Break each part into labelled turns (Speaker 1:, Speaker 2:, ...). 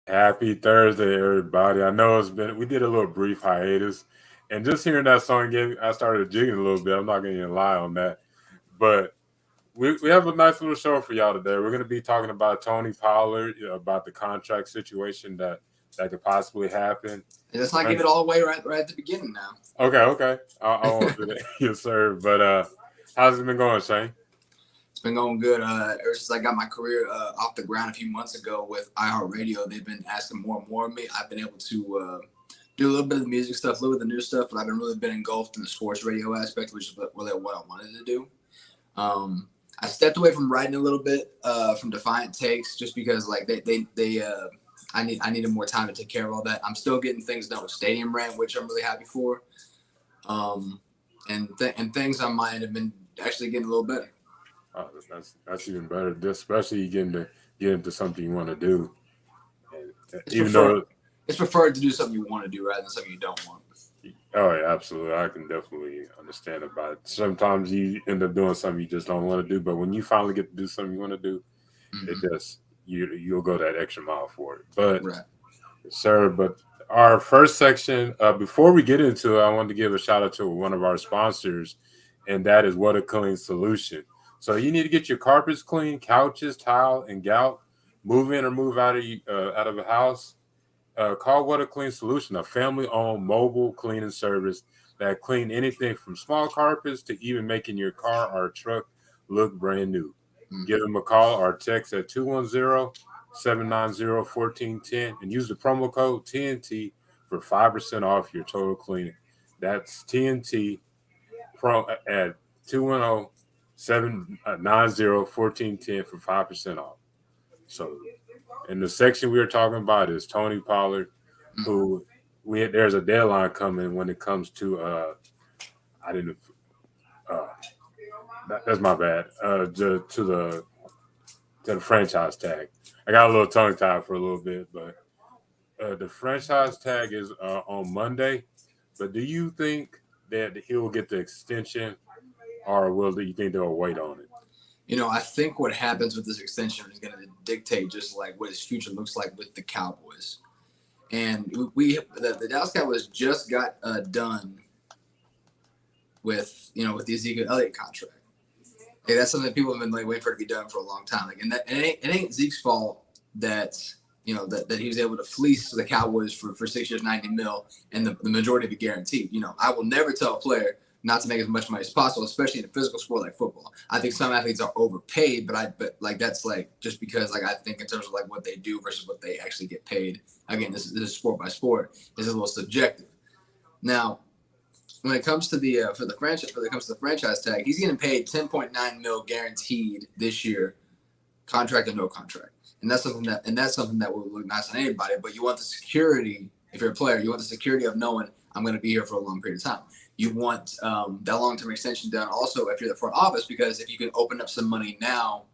Speaker 1: Happy Thursday, everybody. I know we did a little brief hiatus, and just hearing that song again, I started jigging a little bit. I'm not going to lie on that. But we have a nice little show for y'all today. We're going to be talking about Tony Pollard, about the contract situation that could possibly happen.
Speaker 2: Let's not give it all away right at the beginning now.
Speaker 1: Okay. I won't do that. Yes, sir. But how's it been going, Shane?
Speaker 2: It's been going good. Ever since I got my career off the ground a few months ago with iHeartRadio, they've been asking more and more of me. I've been able to do a little bit of the music stuff, a little bit of the new stuff, but I've been engulfed in the sports radio aspect, which is really what I wanted to do. I stepped away from writing a little bit from Defiant Takes just because like I needed more time to take care of all that. I'm still getting things done with Stadium Rant, which I'm really happy for. And things on my end have been actually getting a little better.
Speaker 1: Oh, that's even better, especially getting to get into something you want to do.
Speaker 2: It's preferred to do something you want to do rather than something you don't want.
Speaker 1: Oh yeah, absolutely. I can definitely understand about it. Sometimes you end up doing something you just don't want to do, but when you finally get to do something you want to do, it just you'll go that extra mile for it. But
Speaker 2: right.
Speaker 1: Sir, but our first section, before we get into it, I wanted to give a shout out to one of our sponsors, and that is What a Clean Solution. So you need to get your carpets clean, couches, tile, and gout, move in or move out of a house. Call What a Clean Solution, a family-owned mobile cleaning service that clean anything from small carpets to even making your car or truck look brand new. Give them a call or text at 210-790-1410 and use the promo code TNT for 5% off your total cleaning. That's TNT at 210-790-1410 for 5% off. So in the section we are talking about is Tony Pollard, who there's a deadline coming when it comes to that's my bad. To the franchise tag. I got a little tongue tied for a little bit, but the franchise tag is on Monday. But do you think that he'll get the extension, or do you think they'll wait on it?
Speaker 2: I think what happens with this extension is going to dictate just like what his future looks like with the Cowboys. And the Dallas Cowboys just got done with the Ezekiel Elliott contract. Like, that's something that people have been like waiting for it to be done for a long time. Like, and it ain't Zeke's fault that that he was able to fleece the Cowboys for 6 years, $90 million, and the majority of it guaranteed. I will never tell a player not to make as much money as possible, especially in a physical sport like football. I think some athletes are overpaid, but that's like just because like I think in terms of like what they do versus what they actually get paid. Again, this is sport by sport. This is a little subjective. Now, when it comes to the franchise tag, he's getting paid $10.9 million guaranteed this year, contract or no contract, and that's something that will look nice on anybody. But you want the security if you're a player. You want the security of knowing I'm going to be here for a long period of time. You want that long-term extension done also if you're the front office, because if you can open up some money now,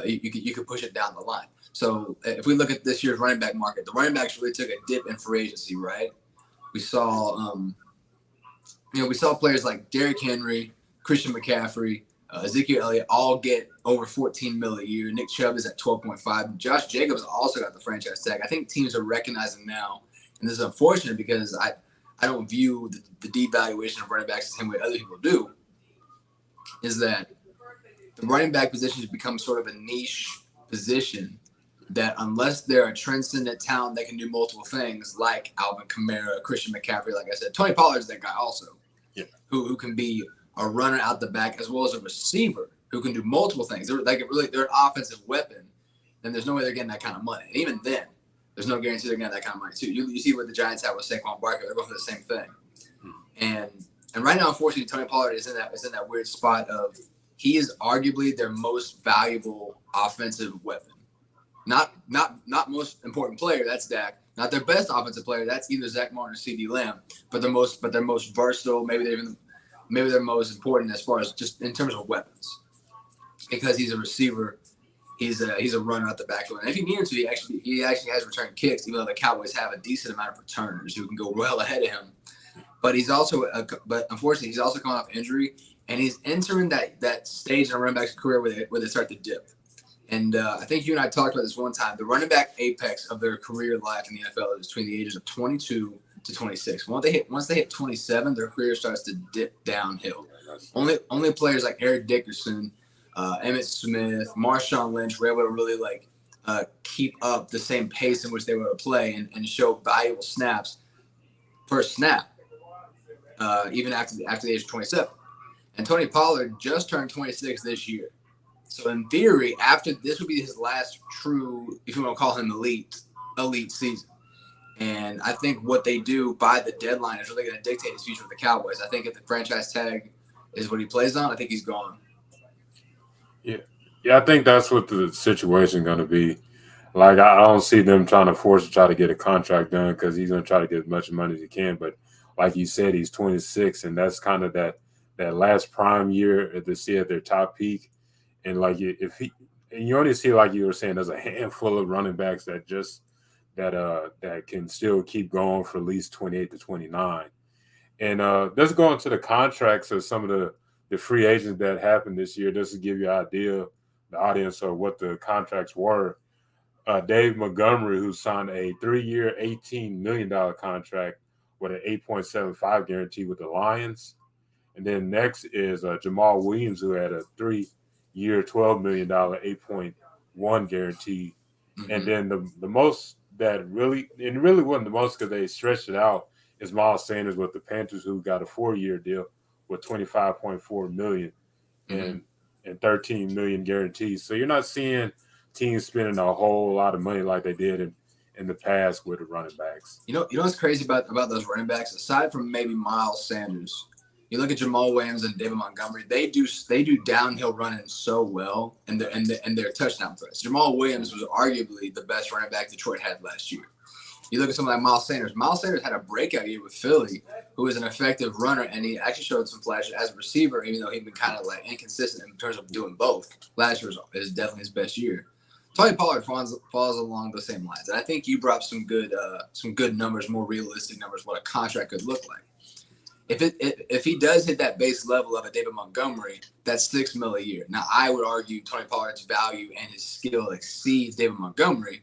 Speaker 2: you can push it down the line. So if we look at this year's running back market, the running backs really took a dip in free agency, right? We saw players like Derrick Henry, Christian McCaffrey, Ezekiel Elliott all get over $14 million a year. Nick Chubb is at 12.5. Josh Jacobs also got the franchise tag. I think teams are recognizing now, and this is unfortunate because I don't view the devaluation of running backs the same way other people do, is that the running back position has become sort of a niche position that unless they're a transcendent talent that can do multiple things like Alvin Kamara, Christian McCaffrey, like I said, Tony Pollard's that guy also, who can be a runner out the back as well as a receiver who can do multiple things. They're an offensive weapon, then there's no way they're getting that kind of money. And even then, there's no guarantee they're getting that kind of money too. You see what the Giants have with Saquon Barkley. They're going for the same thing. And right now, unfortunately, Tony Pollard is in that weird spot of he is arguably their most valuable offensive weapon. Not most important player, that's Dak. Not their best offensive player, that's either Zach Martin or CeeDee Lamb. But their most versatile, maybe they're most important as far as just in terms of weapons. Because he's a receiver. He's a runner out the backfield. And if you need him to, he actually has return kicks, even though the Cowboys have a decent amount of returners who can go well ahead of him. But unfortunately, he's also coming off injury, and he's entering that stage in a running back's career where they start to dip. And I think you and I talked about this one time. The running back apex of their career life in the NFL is between the ages of 22 to 26. Once they hit 27, their career starts to dip downhill. Only players like Eric Dickerson, Emmitt Smith, Marshawn Lynch were able to really keep up the same pace in which they were able to play and show valuable snaps per snap, even after the age of 27. And Tony Pollard just turned 26 this year. So in theory, after this would be his last true, if you want to call him elite season. And I think what they do by the deadline is really going to dictate his future with the Cowboys. I think if the franchise tag is what he plays on, I think he's gone.
Speaker 1: Yeah, I think that's what the situation going to be. Like, I don't see them trying to try to get a contract done because he's going to try to get as much money as he can. But like you said, he's 26, and that's kind of that last prime year to see at their top peak. And like if he, and you only see, like you were saying, there's a handful of running backs that can still keep going for at least 28 to 29. And let's go into the contracts of some of the free agents that happened this year, just to give you an idea, the audience, of what the contracts were. Dave Montgomery, who signed a 3-year, $18 million contract with an 8.75 guarantee with the Lions. And then next is Jamal Williams, who had a 3-year, $12 million, 8.1 guarantee. Mm-hmm. And then the most that really wasn't the most because they stretched it out, is Miles Sanders with the Panthers, who got a 4-year deal with $25.4 million and 13 million guarantees. So you're not seeing teams spending a whole lot of money like they did in the past with the running backs.
Speaker 2: You know what's crazy about those running backs, aside from maybe Miles Sanders, you look at Jamal Williams and David Montgomery. They do downhill running so well, and their touchdown threats. Jamal Williams was arguably the best running back Detroit had last year. You look at someone like Miles Sanders. Miles Sanders had a breakout year with Philly, who was an effective runner, and he actually showed some flashes as a receiver, even though he'd been kind of like inconsistent in terms of doing both. Last year is definitely his best year. Tony Pollard falls along the same lines, and I think you brought some good numbers, more realistic numbers, what a contract could look like. If he does hit that base level of a David Montgomery, that's $6 million a year. Now, I would argue Tony Pollard's value and his skill exceeds David Montgomery,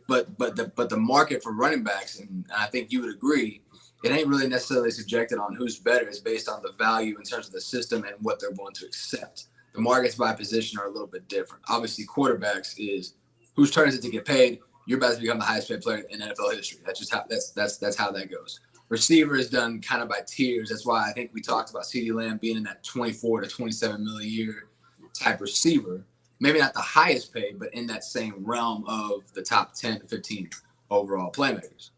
Speaker 2: but the market for running backs, and I think you would agree, it ain't really necessarily subjected on who's better. It's based on the value in terms of the system and what they're willing to accept. The markets by position are a little bit different. Obviously, quarterbacks is whose turn is it to get paid. You're about to become the highest paid player in NFL history. That's just how that's how that goes. Receiver is done kind of by tiers. That's why I think we talked about CeeDee Lamb being in that 24 to 27 million a year type receiver. Maybe not the highest paid, but in that same realm of the top 10 to 15 overall playmakers.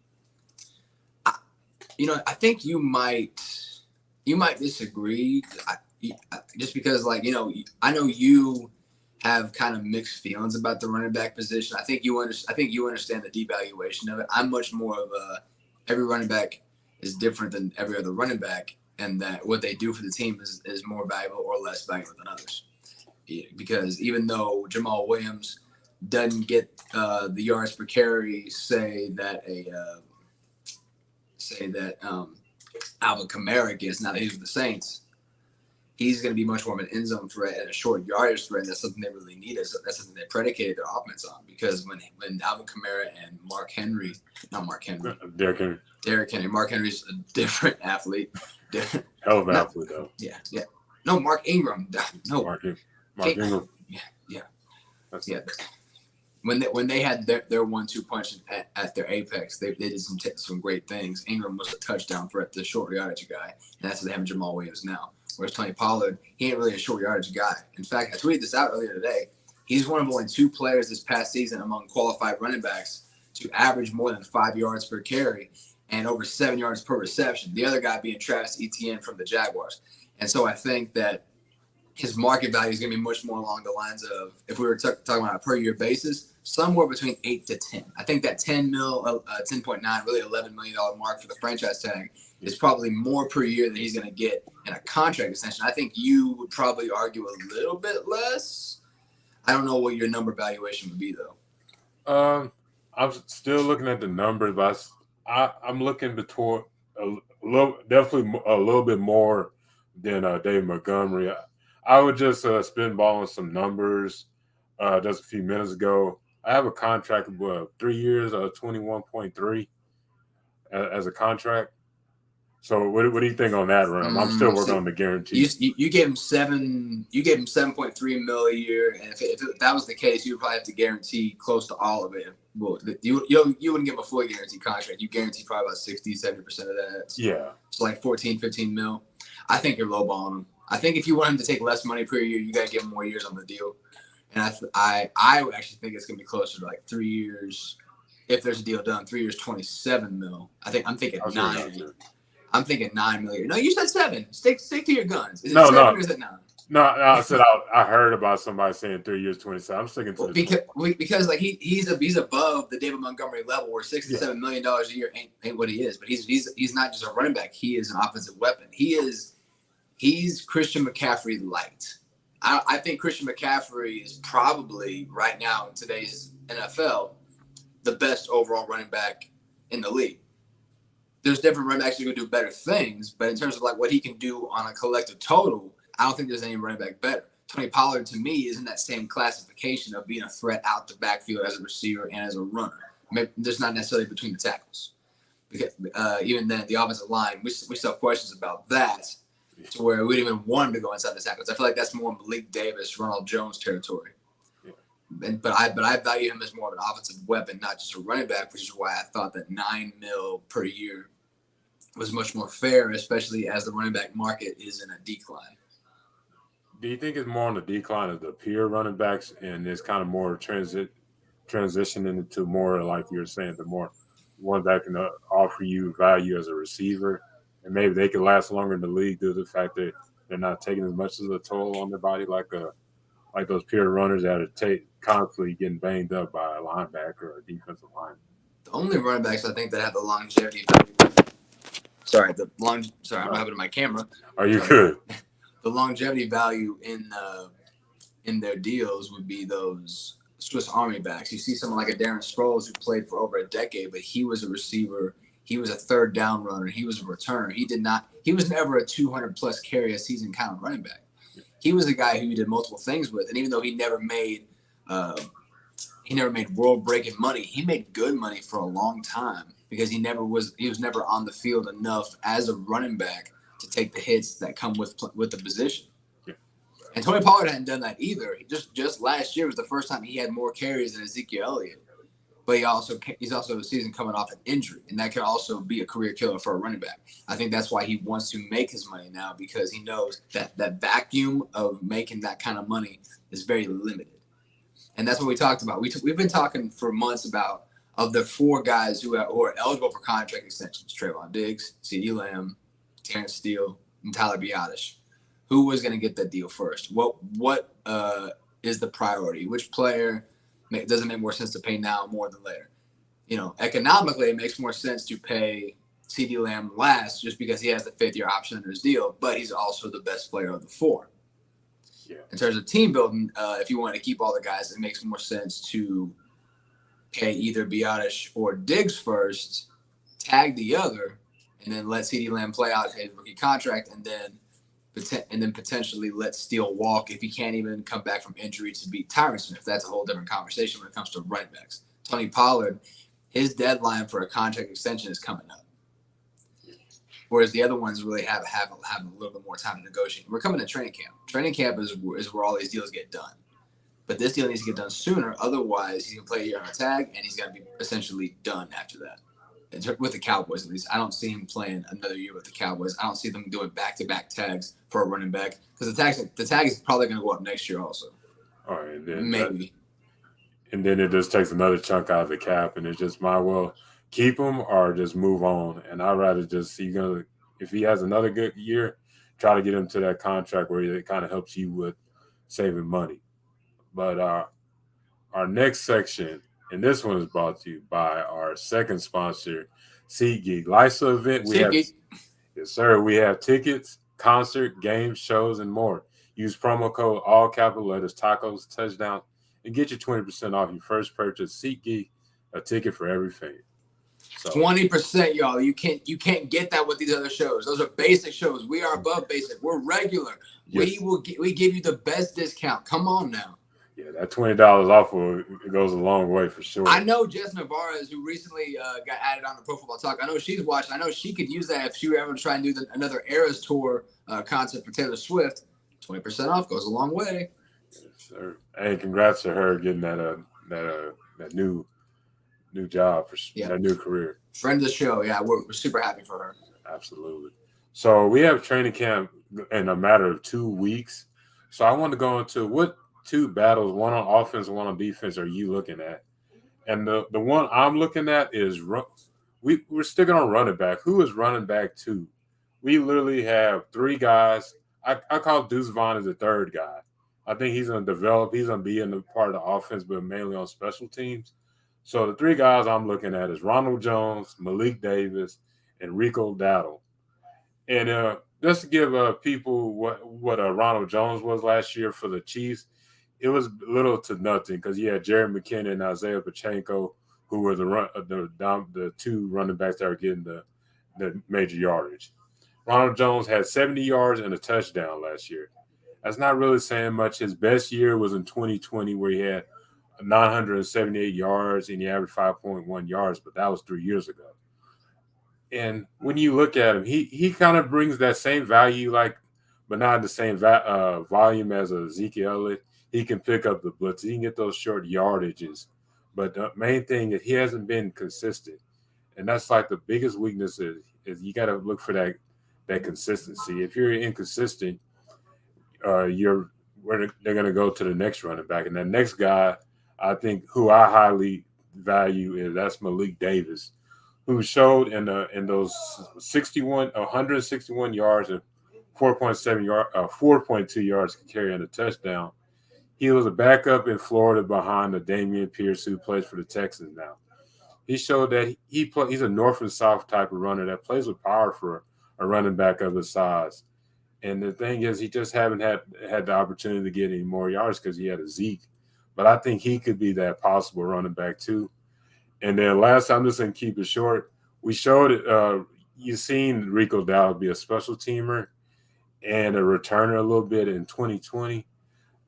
Speaker 2: I think you might disagree. Just because, I know you have kind of mixed feelings about the running back position. I think you understand the devaluation of it. I'm much more of every running back is different than every other running back, and that what they do for the team is more valuable or less valuable than others. Because even though Jamal Williams doesn't get the yards per carry, say that Alvin Kamara gets now that he's with the Saints, he's going to be much more of an end zone threat and a short yardage threat. And that's something they really need. That's something they predicated their offense on. Because when Alvin Kamara and Derrick Henry. Mark Henry's a different athlete.
Speaker 1: Hell of an athlete, though.
Speaker 2: Yeah. No, Mark Ingram. No.
Speaker 1: Mark Ingram.
Speaker 2: Yeah. When they had their 1-2 punch at their apex, they did some great things. Ingram was a touchdown threat, the short yardage guy, and that's what they have Jamal Williams now. Whereas Tony Pollard, he ain't really a short yardage guy. In fact, I tweeted this out earlier today. He's one of only 2 players this past season among qualified running backs to average more than 5 yards per carry and over 7 yards per reception. The other guy being Travis Etienne from the Jaguars. And so I think that his market value is going to be much more along the lines of, if we were talking about a per year basis, somewhere between 8 to 10. I think that 10.9, really $11 million mark for the franchise tag is probably more per year than he's going to get in a contract extension. I think you would probably argue a little bit less. I don't know what your number valuation would be, though.
Speaker 1: I'm still looking at the numbers, but I'm looking toward definitely a little bit more than Dave Montgomery. I would just spitball on some numbers. just a few minutes ago. I have a contract of 3 years, 21.3 as a contract. So what do you think on that realm? I'm still working on the guarantee.
Speaker 2: You gave him 7.3 mil a year, and if that was the case, you would probably have to guarantee close to all of it. Well, you wouldn't give him a fully guaranteed contract. You guarantee probably about 60-70% of that.
Speaker 1: Yeah.
Speaker 2: So like 14-15 mil. I think you're lowballing him. I think if you want him to take less money per year, you got to give him more years on the deal. And I would actually think it's going to be closer to like 3 years. If there's a deal done, 3 years, 27 mil. I'm thinking 9. I'm thinking 9 million. No, you said 7. Stick to your guns. Is it 7 or is it 9?
Speaker 1: No, I said I heard about somebody saying 3 years, 27. I'm sticking to
Speaker 2: because like he's above the David Montgomery level where $67 million a year ain't what he is. But he's not just a running back. He is an offensive weapon. He's Christian McCaffrey light. I think Christian McCaffrey is probably right now in today's NFL the best overall running back in the league. There's different running backs who can do better things, but in terms of like what he can do on a collective total, I don't think there's any running back better. Tony Pollard, to me, is in that same classification of being a threat out the backfield as a receiver and as a runner. There's not necessarily between the tackles. Because even then, the offensive line, we still have questions about that to where we didn't even want him to go inside the tackles. I feel like that's more Malik Davis, Ronald Jones territory. But I value him as more of an offensive weapon, not just a running back, which is why I thought that 9 mil per year was much more fair, especially as the running back market is in a decline.
Speaker 1: Do you think it's more on the decline of the pure running backs and it's kind of more transitioning into more, like you were saying, the more one that can offer you value as a receiver, and maybe they can last longer in the league due to the fact that they're not taking as much of a toll on their body like those pure runners that are constantly getting banged up by a linebacker or a defensive lineman?
Speaker 2: The only running backs I think that have the longevity value. Sorry, I don't have it in my camera.
Speaker 1: Are you good?
Speaker 2: The longevity value in their deals would be those Swiss Army backs. You see someone like a Darren Sproles who played for over a decade, but he was a receiver. He was a third down runner. He was a returner. He was never a 200 plus carry a season kind of running back. He was a guy who you did multiple things with, and even though he never made world breaking money, he made good money for a long time because he was never on the field enough as a running back to take the hits that come with the position. Yeah. And Tony Pollard hadn't done that either. Just last year was the first time he had more carries than Ezekiel Elliott. But he's also a season coming off an injury, and that could also be a career killer for a running back. I think that's why he wants to make his money now, because he knows that vacuum of making that kind of money is very limited. And that's what we talked about. We've been talking for months about of the 4 guys who are eligible for contract extensions: Trayvon Diggs, CeeDee Lamb, Terrence Steele, and Tyler Biadasz. Who was going to get that deal first? What is the priority? Which player doesn't make more sense to pay now more than later? Economically, it makes more sense to pay CeeDee Lamb last just because he has the 5th-year option under his deal, but he's also the best player of the 4. Yeah. In terms of team building, if you want to keep all the guys, it makes more sense to pay either Biadasz or Diggs first, tag the other, and then let CeeDee Lamb play out his rookie contract, and then potentially let Steele walk if he can't even come back from injury to beat Tyron Smith. That's a whole different conversation when it comes to running backs. Tony Pollard, his deadline for a contract extension is coming up, whereas the other ones really have a little bit more time to negotiate. We're coming to training camp. Training camp is where all these deals get done. But this deal needs to get done sooner. Otherwise, he's going to play a year on a tag, and he's going to be essentially done after that. With the Cowboys, at least. I don't see him playing another year with the Cowboys. I don't see them doing back-to-back tags for a running back, because the tag is probably going to go up next year also. All right, and then maybe.
Speaker 1: And then it just takes another chunk out of the cap, and it's just might well keep him or just move on. And I'd rather just see if he has another good year, try to get him to that contract where it kind of helps you with saving money. But our next section, and this one is brought to you by our second sponsor, SeatGeek. Life's an event. Yes, sir. We have tickets, concert, games, shows, and more. Use promo code all capital letters tacos touchdown and get your 20% off your first purchase. SeatGeek, a ticket for every fan.
Speaker 2: So 20%, y'all. You can't get that with these other shows. Those are basic shows. We are above basic. We're regular. Yes. We give you the best discount. Come on now.
Speaker 1: Yeah, that $20 off it goes a long way for sure.
Speaker 2: I know Jess Navarez, who recently got added on to Pro Football Talk. I know she's watched. I know she could use that if she were ever to try and do another Eras Tour concert for Taylor Swift. 20% off goes a long way.
Speaker 1: Yes, sir. Hey, congrats to her getting that new job for that new career.
Speaker 2: Friend of the show. Yeah, we're super happy for her.
Speaker 1: Absolutely. So we have training camp in a matter of 2 weeks. So I want to go into what two battles, one on offense, one on defense, are you looking at? And the one I'm looking at is we're sticking on running back. Who is running back two? We literally have three guys. I call Deuce Vaughn as the third guy. I think he's going to develop. He's going to be in the part of the offense, but mainly on special teams. So the three guys I'm looking at is Ronald Jones, Malik Davis, and Rico Dowdle. And just to give people what Ronald Jones was last year for the Chiefs, it was little to nothing because you had Jerry McKinnon and Isaiah Pacheco, who were the two running backs that were getting the major yardage. Ronald Jones had 70 yards and a touchdown last year. That's not really saying much. His best year was in 2020, where he had 978 yards and he averaged 5.1 yards, but that was 3 years ago. And when you look at him, he kind of brings that same value, but not the same volume as Ezekiel Elliott. He can pick up the blitz. He can get those short yardages. But the main thing is he hasn't been consistent. And that's like the biggest weakness is you got to look for that consistency. If you're inconsistent, they're going to go to the next running back. And that next guy, I think, who I highly value that's Malik Davis, who showed in those 161 yards and 4.2 yards to carry and a touchdown. He was a backup in Florida behind the Damian Pierce, who plays for the Texans now. He showed that he's a north and south type of runner that plays with power for a running back of his size. And the thing is, he just haven't had the opportunity to get any more yards because he had a Zeke. But I think he could be that possible running back too. And then last time, I'm just going to keep it short. We showed it. You've seen Rico Dowdle be a special teamer and a returner a little bit in 2020,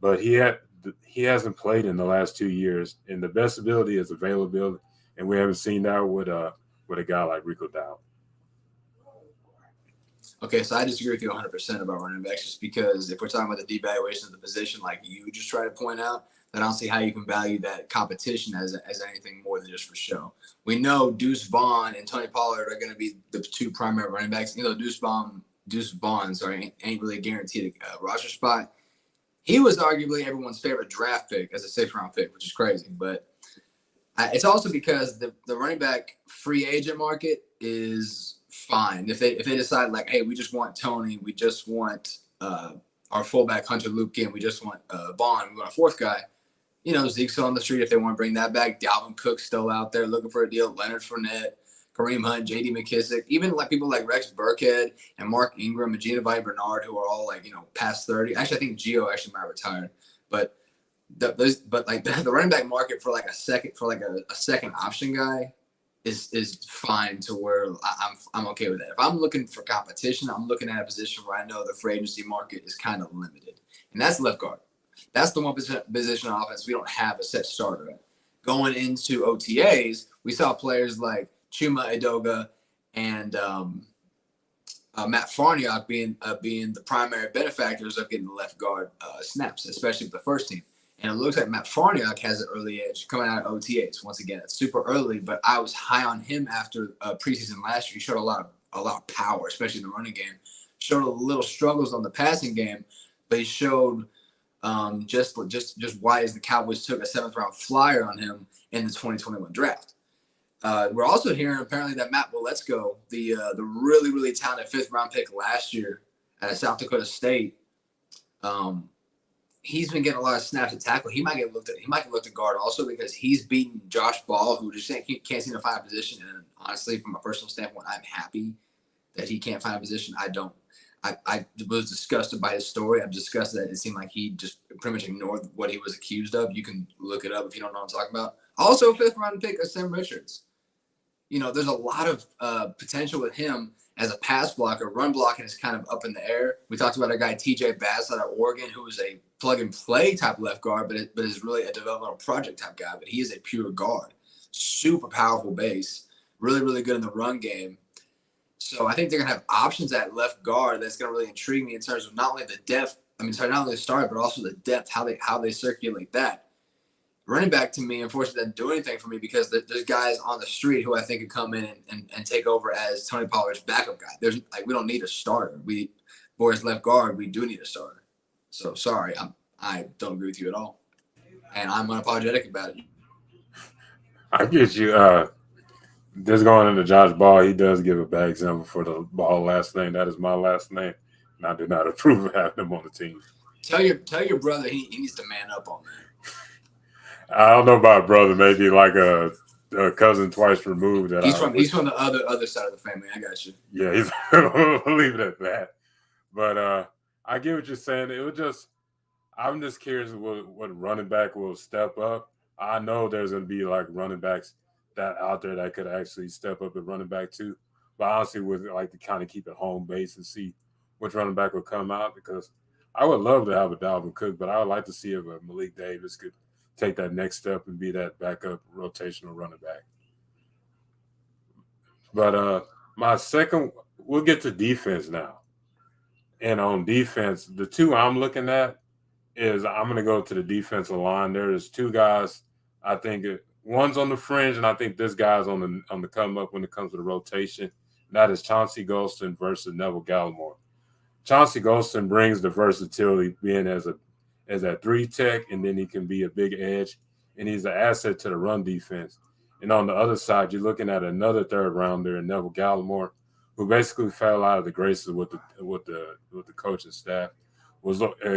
Speaker 1: but he hasn't played in the last 2 years. And the best ability is availability, and we haven't seen that with a guy like Rico Dowdle.
Speaker 2: Okay, so I disagree with you 100% about running backs, just because if we're talking about the devaluation of the position, like you just try to point out, then I don't see how you can value that competition as anything more than just for show. We know Deuce Vaughn and Tony Pollard are going to be the two primary running backs. You know, Deuce Vaughn, ain't really guaranteed a roster spot. He was arguably everyone's favorite draft pick as a 6th-round pick, which is crazy. But it's also because the running back free agent market is fine. If they decide like, hey, we just want Tony, we just want our fullback Hunter Luepke, we just want Vaughn, we want a fourth guy. You know, Zeke's still on the street if they want to bring that back. Dalvin Cook's still out there looking for a deal. Leonard Fournette, Kareem Hunt, J.D. McKissick, even like people like Rex Burkhead and Mark Ingram and Giovanni Bernard, who are all like, past 30. Actually, I think Gio actually might retire. But the running back market for like a second option guy is fine to where I'm okay with that. If I'm looking for competition, I'm looking at a position where I know the free agency market is kind of limited, and that's left guard. That's the one position on offense we don't have a set starter at. Going into OTAs, we saw players like Chuma Edoga and Matt Farniok being the primary benefactors of getting the left guard snaps, especially with the first team. And it looks like Matt Farniok has an early edge coming out of OTAs. Once again, it's super early, but I was high on him after preseason last year. He showed a lot of power, especially in the running game. Showed a little struggles on the passing game, but he showed just why is the Cowboys took a 7th-round flyer on him in the 2021 draft. We're also hearing apparently that Matt Waletzko, the really, really talented 5th-round pick last year at South Dakota State, he's been getting a lot of snaps at tackle. He might get looked at guard also because he's beaten Josh Ball, who just can't seem to find a position. And honestly, from a personal standpoint, I'm happy that he can't find a position. I was disgusted by his story. I'm disgusted that it seemed like he just pretty much ignored what he was accused of. You can look it up if you don't know what I'm talking about. Also, 5th-round pick of Sam Richards. There's a lot of potential with him. as a pass blocker, run blocking is kind of up in the air. We talked about our guy TJ Bass out of Oregon, who is a plug and play type left guard, but is really a developmental project type guy. But he is a pure guard, super powerful base, really, really good in the run game. So I think they're gonna have options at left guard that's gonna really intrigue me in terms of not only the depth. Not only the start, but also the depth, how they circulate that. Running back to me, unfortunately, doesn't do anything for me because there's guys on the street who I think could come in and take over as Tony Pollard's backup guy. We don't need a starter. For his left guard, we do need a starter. So sorry, I don't agree with you at all, and I'm unapologetic about it.
Speaker 1: I get you. Just going into Josh Ball, he does give a bad example for the Ball last name. That is my last name, and I do not approve of having him on the team.
Speaker 2: Tell your brother he needs to man up on that.
Speaker 1: I don't know about brother, maybe like a cousin twice removed.
Speaker 2: He's from the other side of the family. I got you.
Speaker 1: Yeah, we'll leave it at that. But I get what you're saying. I'm just curious what running back will step up. I know there's going to be like running backs that out there that could actually step up at running back too. But I honestly would like to kind of keep it home base and see which running back will come out, because I would love to have a Dalvin Cook, but I would like to see if Malik Davis could take that next step and be that backup rotational running back. But my second, we'll get to defense now. And on defense, the two I'm looking at is I'm going to go to the defensive line. There's two guys. I think one's on the fringe, and I think this guy's on the come up when it comes to the rotation. That is Chauncey Golston versus Neville Gallimore. Chauncey Golston brings the versatility, being as a 3 tech, and then he can be a big edge, and he's an asset to the run defense. And on the other side, you're looking at another third rounder in Neville Gallimore, who basically fell out of the graces with the coaching staff.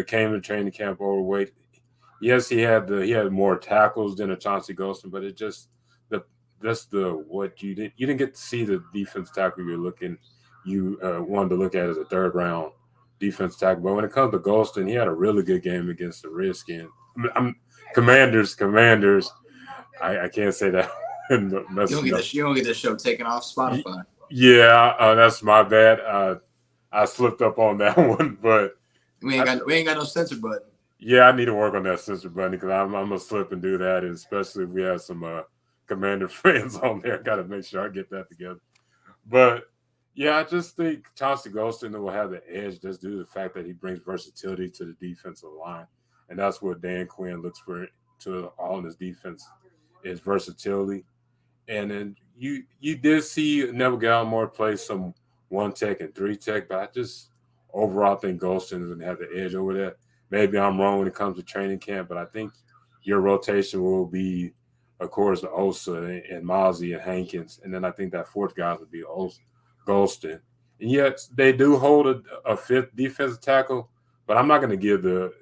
Speaker 1: Came to training camp overweight. Yes, he had more tackles than a Chauncey Golston, but it just what you didn't get to see the defense tackle you wanted to look at as a third round defense tackle. But when it comes to Golston, he had a really good game against the Redskins. Commanders. I can't say that.
Speaker 2: You don't get the show taken off Spotify.
Speaker 1: Yeah, that's my bad. I slipped up on that one, but
Speaker 2: we ain't got no censor button.
Speaker 1: Yeah, I need to work on that censor button, because I'm gonna slip and do that, and especially if we have some Commander fans on there. Got to make sure I get that together. But yeah, I just think Chauncey Golston will have the edge just due to the fact that he brings versatility to the defensive line, and that's what Dan Quinn looks for to all in his defense is versatility. And then you did see Neville Gallimore play some 1 tech and 3 tech, but I just overall think Golston is going to have the edge over that. Maybe I'm wrong when it comes to training camp, but I think your rotation will be, of course, Osa and Mozzie and Hankins, and then I think that fourth guy would be Golston. And yet they do hold a fifth defensive tackle, but I'm not going to give the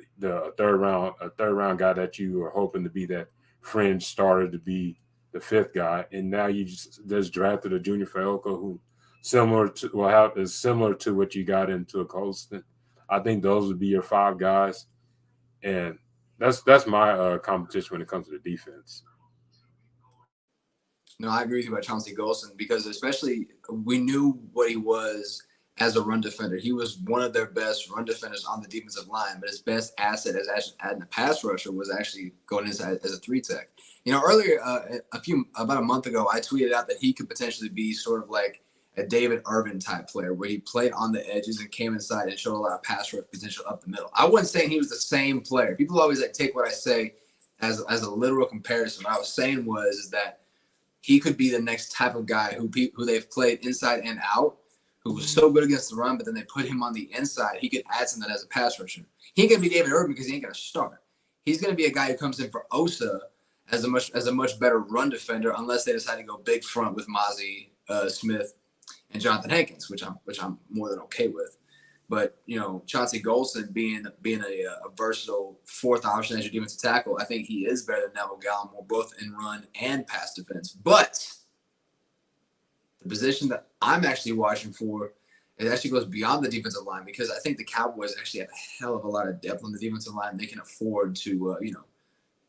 Speaker 1: third round guy that you are hoping to be that fringe starter to be the fifth guy, and now you just drafted a Junior Faoka who is similar to what you got into a Colston. I think those would be your 5 guys, and that's my competition when it comes to the defense.
Speaker 2: No, I agree with you about Chauncey Golston, because especially we knew what he was as a run defender. He was one of their best run defenders on the defensive line, but his best asset as a pass rusher was actually going inside as a 3 tech. Earlier, about a month ago, I tweeted out that he could potentially be sort of like a David Irvin type player, where he played on the edges and came inside and showed a lot of pass rush potential up the middle. I wasn't saying he was the same player. People always take what I say as a literal comparison. What I was saying was that he could be the next type of guy who they've played inside and out, who was so good against the run, but then they put him on the inside. He could add something as a pass rusher. He ain't gonna be David Irvin because he ain't gonna start. He's gonna be a guy who comes in for Osa as a much better run defender, unless they decide to go big front with Mozzie, Smith, and Jonathan Hankins, which I'm more than okay with. But Chauncey Golston being a versatile 4th option as your defensive tackle, I think he is better than Neville Gallimore, both in run and pass defense. But the position that I'm actually watching for, it actually goes beyond the defensive line, because I think the Cowboys actually have a hell of a lot of depth on the defensive line. They can afford to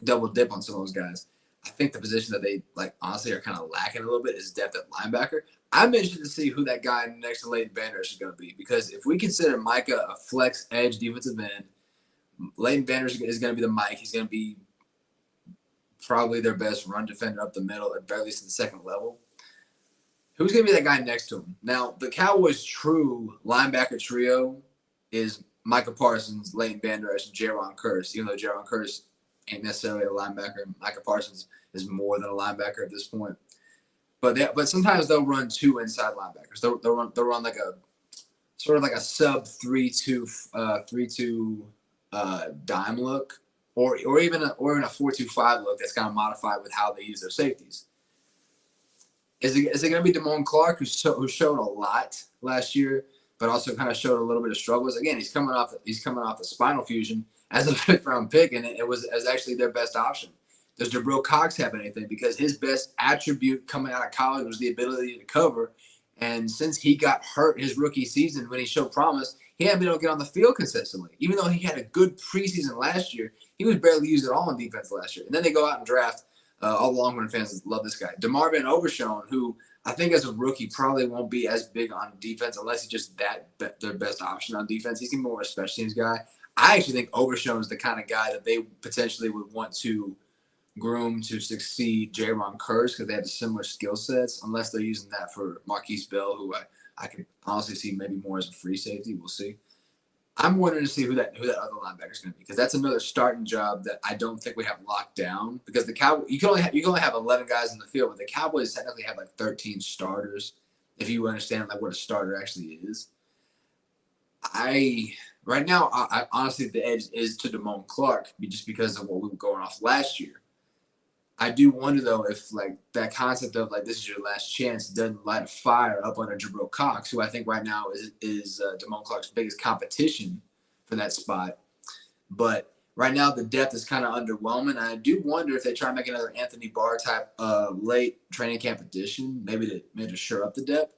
Speaker 2: double dip on some of those guys. I think the position that they honestly are kind of lacking a little bit is depth at linebacker. I'm interested to see who that guy next to Leighton Vander Esch is going to be, because if we consider Micah a flex edge defensive end, Leighton Vander Esch is going to be the Mike. He's going to be probably their best run defender up the middle, at very least at the second level. Who's going to be that guy next to him? Now, the Cowboys' true linebacker trio is Micah Parsons, Leighton Vander Esch, and Jaron Curse. Even though Jaron Curse ain't necessarily a linebacker, Micah Parsons is more than a linebacker at this point. But sometimes they'll run two inside linebackers. They'll run like a sort of like a sub 3-2 dime look, or even a 4-2-5 look that's kind of modified with how they use their safeties. Is it going to be Damone Clark, who showed a lot last year, but also kind of showed a little bit of struggles? Again, he's coming off the spinal fusion as a 5th-round pick, and it was actually their best option. Does Jabril Cox have anything? Because his best attribute coming out of college was the ability to cover. And since he got hurt his rookie season when he showed promise, he hadn't been able to get on the field consistently. Even though he had a good preseason last year, he was barely used at all on defense last year. And then they go out and draft, all Longhorn fans love this guy, DeMar Van Overshown, who I think as a rookie probably won't be as big on defense unless he's just their best option on defense. He's going to be more of a special teams guy. I actually think Overshown is the kind of guy that they potentially would want to groom to succeed Jaron Curse, because they have similar skill sets, unless they're using that for Marquise Bell, who I can honestly see maybe more as a free safety. We'll see. I'm wondering to see who that other linebacker is going to be, because that's another starting job that I don't think we have locked down, because the Cowboys, you can only have 11 guys in the field, but the Cowboys technically have like 13 starters, if you understand like what a starter actually is. Right now, I honestly, the edge is to Damone Clark, just because of what we were going off last year. I do wonder, though, if like that concept of like this is your last chance doesn't light a fire up under Jabril Cox, who I think right now is Damone Clark's biggest competition for that spot. But right now the depth is kind of underwhelming. I do wonder if they try to make another Anthony Barr type late training camp addition, maybe to shore up the depth.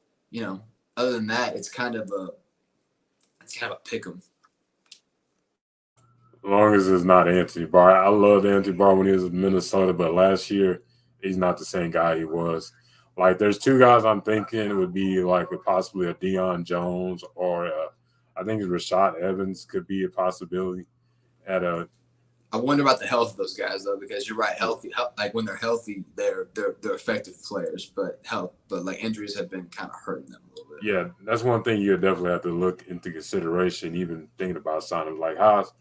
Speaker 2: Other than that, it's kind of a pick 'em.
Speaker 1: As long as it's not Anthony Barr. I loved Anthony Barr when he was in Minnesota, but last year he's not the same guy he was. Like, there's two guys I'm thinking would be like possibly a Deion Jones, or I think it's Rashad Evans could be a possibility.
Speaker 2: I wonder about the health of those guys, though, because you're right. Like when they're healthy, they're effective players, but like injuries have been kind of hurting them a little bit.
Speaker 1: Yeah, that's one thing you definitely have to look into consideration, even thinking about signing. Like, how's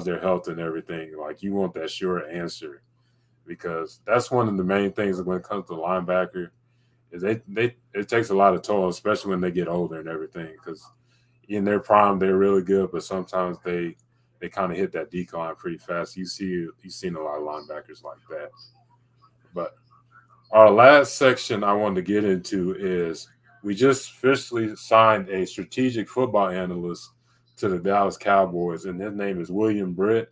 Speaker 1: their health and everything? Like, you want that sure answer, because that's one of the main things when it comes to linebacker is it takes a lot of toll, especially when they get older and everything, because in their prime they're really good, but sometimes they kind of hit that decline pretty fast. You've seen a lot of linebackers like that. But our last section I wanted to get into is we just officially signed a strategic football analyst to the Dallas Cowboys, and his name is William Britt.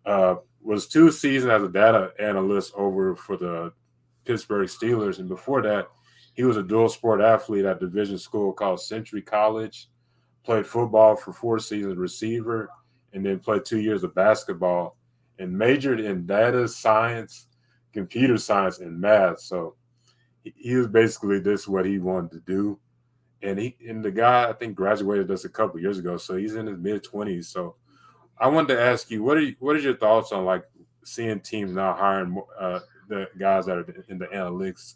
Speaker 1: Was 2 seasons as a data analyst over for the Pittsburgh Steelers, and before that, he was a dual sport athlete at a division school called Century College. Played football for 4 seasons, receiver, and then played 2 years of basketball, and majored in data science, computer science, and math. So he was basically what he wanted to do. And the guy, I think, graduated us a couple years ago, so he's in his mid-20s. So I wanted to ask you, what are your thoughts on like seeing teams now hiring the guys that are in the analytics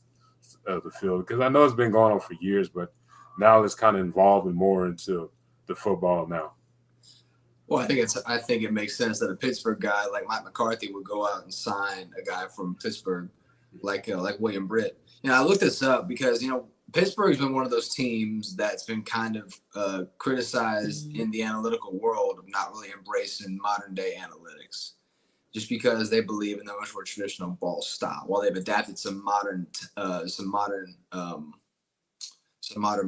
Speaker 1: of the field? Because I know it's been going on for years, but now it's kind of evolving more into the football now.
Speaker 2: Well, I think it makes sense that a Pittsburgh guy like Mike McCarthy would go out and sign a guy from Pittsburgh like William Britt. I looked this up because Pittsburgh's been one of those teams that's been kind of criticized in the analytical world of not really embracing modern day analytics, just because they believe in the much more traditional ball style. While they've adapted some modern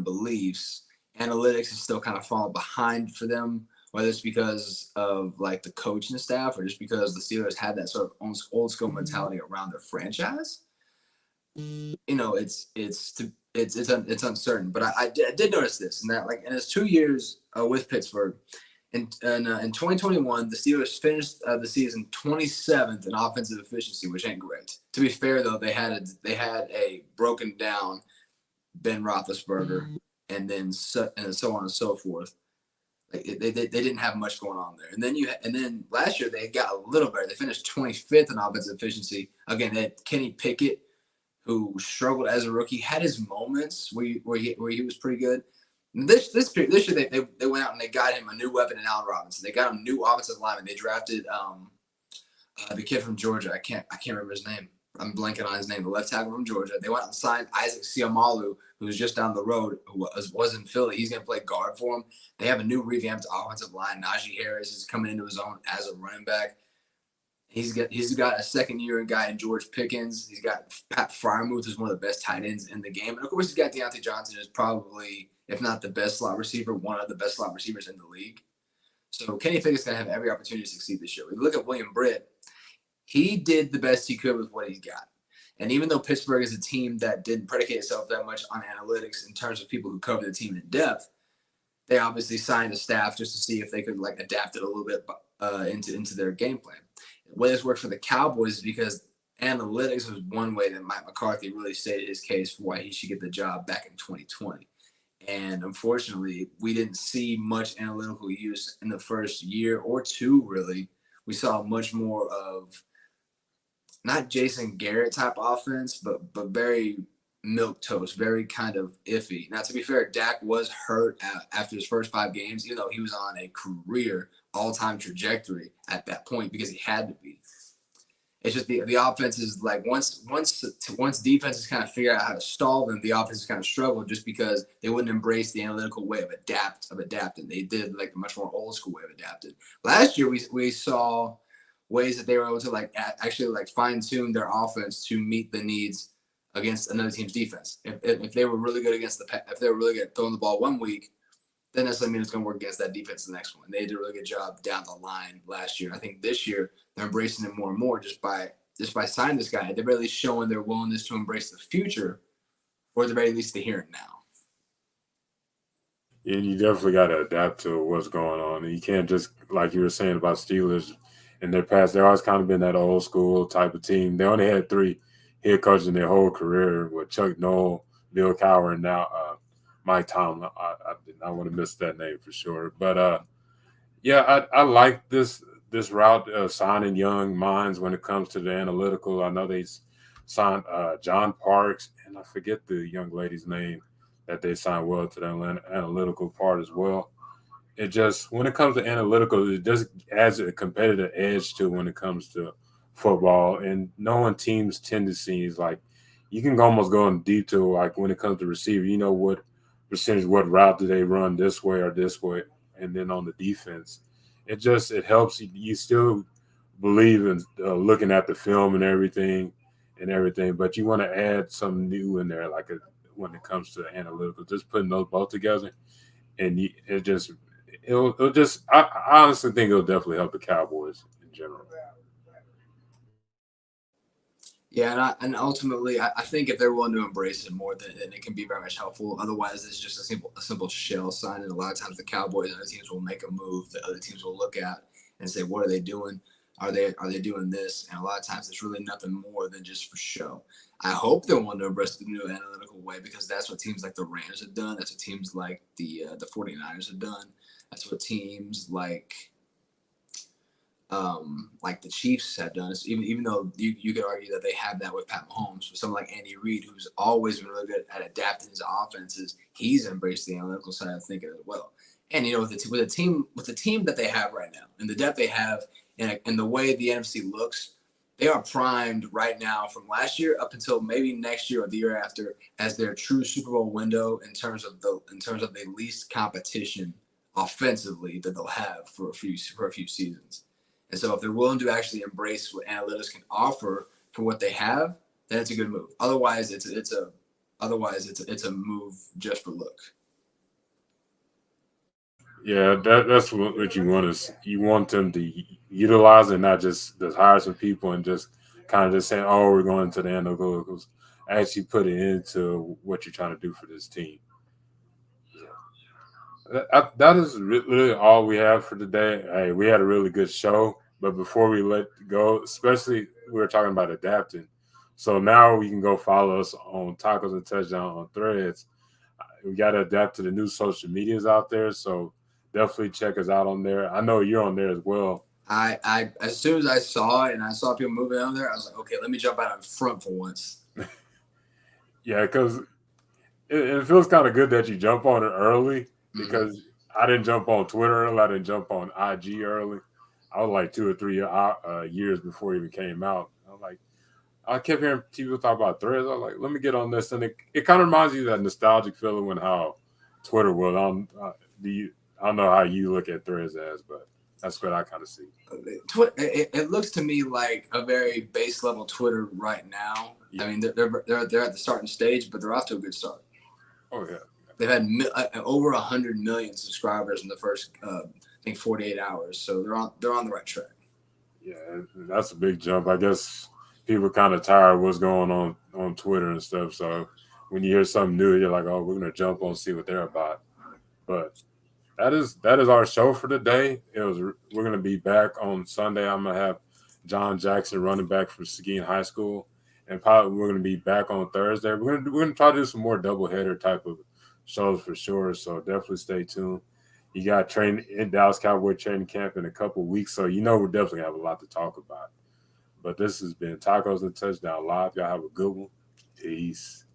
Speaker 2: beliefs, analytics is still kind of falling behind for them. Whether it's because of like the coaching staff or just because the Steelers had that sort of old school mentality around their franchise, it's uncertain. But I did notice this, and that like in his 2 years with Pittsburgh, in 2021, the Steelers finished the season 27th in offensive efficiency, which ain't great. To be fair, though, they had a broken down Ben Roethlisberger, and so on and so forth. Like they didn't have much going on there. And then last year they got a little better. They finished 25th in offensive efficiency. Again, they had Kenny Pickett, who struggled as a rookie, had his moments where he was pretty good. And this year they went out and they got him a new weapon in Allen Robinson. They got him new offensive lineman. They drafted the kid from Georgia. I can't remember his name. I'm blanking on his name. The left tackle from Georgia. They went out and signed Isaac Siamalu, who's just down the road, who was in Philly. He's going to play guard for him. They have a new revamped offensive line. Najee Harris is coming into his own as a running back. He's got a second year guy in George Pickens. He's got Pat Fryermuth, who's one of the best tight ends in the game. And of course, he's got Deontay Johnson, who's probably, if not the best slot receiver, one of the best slot receivers in the league. So Kenny Pickett's going to have every opportunity to succeed this year. We look at William Britt. He did the best he could with what he's got. And even though Pittsburgh is a team that didn't predicate itself that much on analytics in terms of people who cover the team in depth, they obviously signed a staff just to see if they could like adapt it a little bit into their game plan. The way this worked for the Cowboys is because analytics was one way that Mike McCarthy really stated his case for why he should get the job back in 2020. And unfortunately, we didn't see much analytical use in the first year or two, really. We saw much more of not Jason Garrett type offense, but very milk toast, very kind of iffy. Now, to be fair, Dak was hurt after his first 5 games, even though he was on a career all-time trajectory at that point because he had to be. It's just the offense is like once defenses kind of figure out how to stall them, the offenses kind of struggle just because they wouldn't embrace the analytical way of adapting. They did like a much more old school way of adapting. Last year we saw ways that they were able to actually fine tune their offense to meet the needs against another team's defense. If they were really good if they were really good at throwing the ball one week, then that's something that's going to work against that defense the next one. They did a really good job down the line last year. I think this year they're embracing it more and more just by signing this guy. They're really showing their willingness to embrace the future, or at the very least, the here and now.
Speaker 1: Yeah, you definitely got to adapt to what's going on. You can't just, like you were saying about Steelers in their past, they've always kind of been that old school type of team. They only had 3 head coaches in their whole career with Chuck Noll, Bill Cowher, and now Mike Tomlin. I did not want to miss that name for sure. But yeah, I like this route of signing young minds when it comes to the analytical. I know they signed John Parks, and I forget the young lady's name that they signed well to the analytical part as well. It just, when it comes to analytical, it just adds a competitive edge to when it comes to football and knowing teams' tendencies. Like you can almost go in deep to like when it comes to receiver, you know what percentage, what route do they run this way or this way, and then on the defense, it helps you still believe in looking at the film and everything, but you want to add something new in there, when it comes to analytical, just putting those both together, and it'll just I honestly think it'll definitely help the Cowboys in general.
Speaker 2: Yeah, and ultimately, I think if they're willing to embrace it more, then it can be very much helpful. Otherwise, it's just a simple shell sign. And a lot of times, the Cowboys and other teams will make a move that other teams will look at and say, "What are they doing? Are they doing this?" And a lot of times, it's really nothing more than just for show. I hope they're willing to embrace the new analytical way because that's what teams like the Rams have done. That's what teams like the 49ers have done. That's what teams like the Chiefs have done. It's even though you could argue that they have that with Pat Mahomes, with someone like Andy Reid, who's always been really good at adapting his offenses, he's embraced the analytical side of thinking as well. And with the team that they have right now, and the depth they have, and the way the NFC looks, they are primed right now from last year up until maybe next year or the year after as their true Super Bowl window in terms of the least competition offensively that they'll have for a few seasons. And so if they're willing to actually embrace what analytics can offer for what they have, then it's a good move. Otherwise, it's a move just for look.
Speaker 1: Yeah, that's what you want is you want them to utilize it, not just hire some people and just kind of just saying, "Oh, we're going to the analyticals." Actually, put it into what you're trying to do for this team. That is really all we have for today. Hey, we had a really good show, but before we let go, especially we were talking about adapting. So now you can go follow us on Tacos and Touchdown on Threads. We got to adapt to the new social medias out there. So definitely check us out on there. I know you're on there as well.
Speaker 2: I as soon as I saw it and I saw people moving on there, I was like, okay, let me jump out in front for once.
Speaker 1: Yeah, because it feels kind of good that you jump on it early because I didn't jump on Twitter early. I didn't jump on IG early. I was like 2 or 3 years before it even came out. I'm like, I kept hearing people talk about Threads. I was like, let me get on this, and it kind of reminds you of that nostalgic feeling when how Twitter was. I don't know how you look at Threads as, but that's what I kind of see.
Speaker 2: It looks to me like a very base level Twitter right now. Yeah. I mean, they're at the starting stage, but they're off to a good start.
Speaker 1: Oh yeah,
Speaker 2: they've had over 100 million subscribers in the first, I think, 48 hours. So they're on the right track.
Speaker 1: Yeah, that's a big jump. I guess people are kind of tired of what's going on Twitter and stuff. So when you hear something new, you're like, oh, we're gonna jump on see what they're about. But that is our show for today. We're gonna be back on Sunday. I'm gonna have John Jackson, running back from Seguin High School, and probably we're gonna be back on Thursday. We're gonna try to do some more doubleheader type of shows for sure. So definitely stay tuned. You got training in Dallas Cowboy training camp in a couple weeks, so we're definitely have a lot to talk about. But this has been Tacos and Touchdown Live. Y'all have a good one. Peace.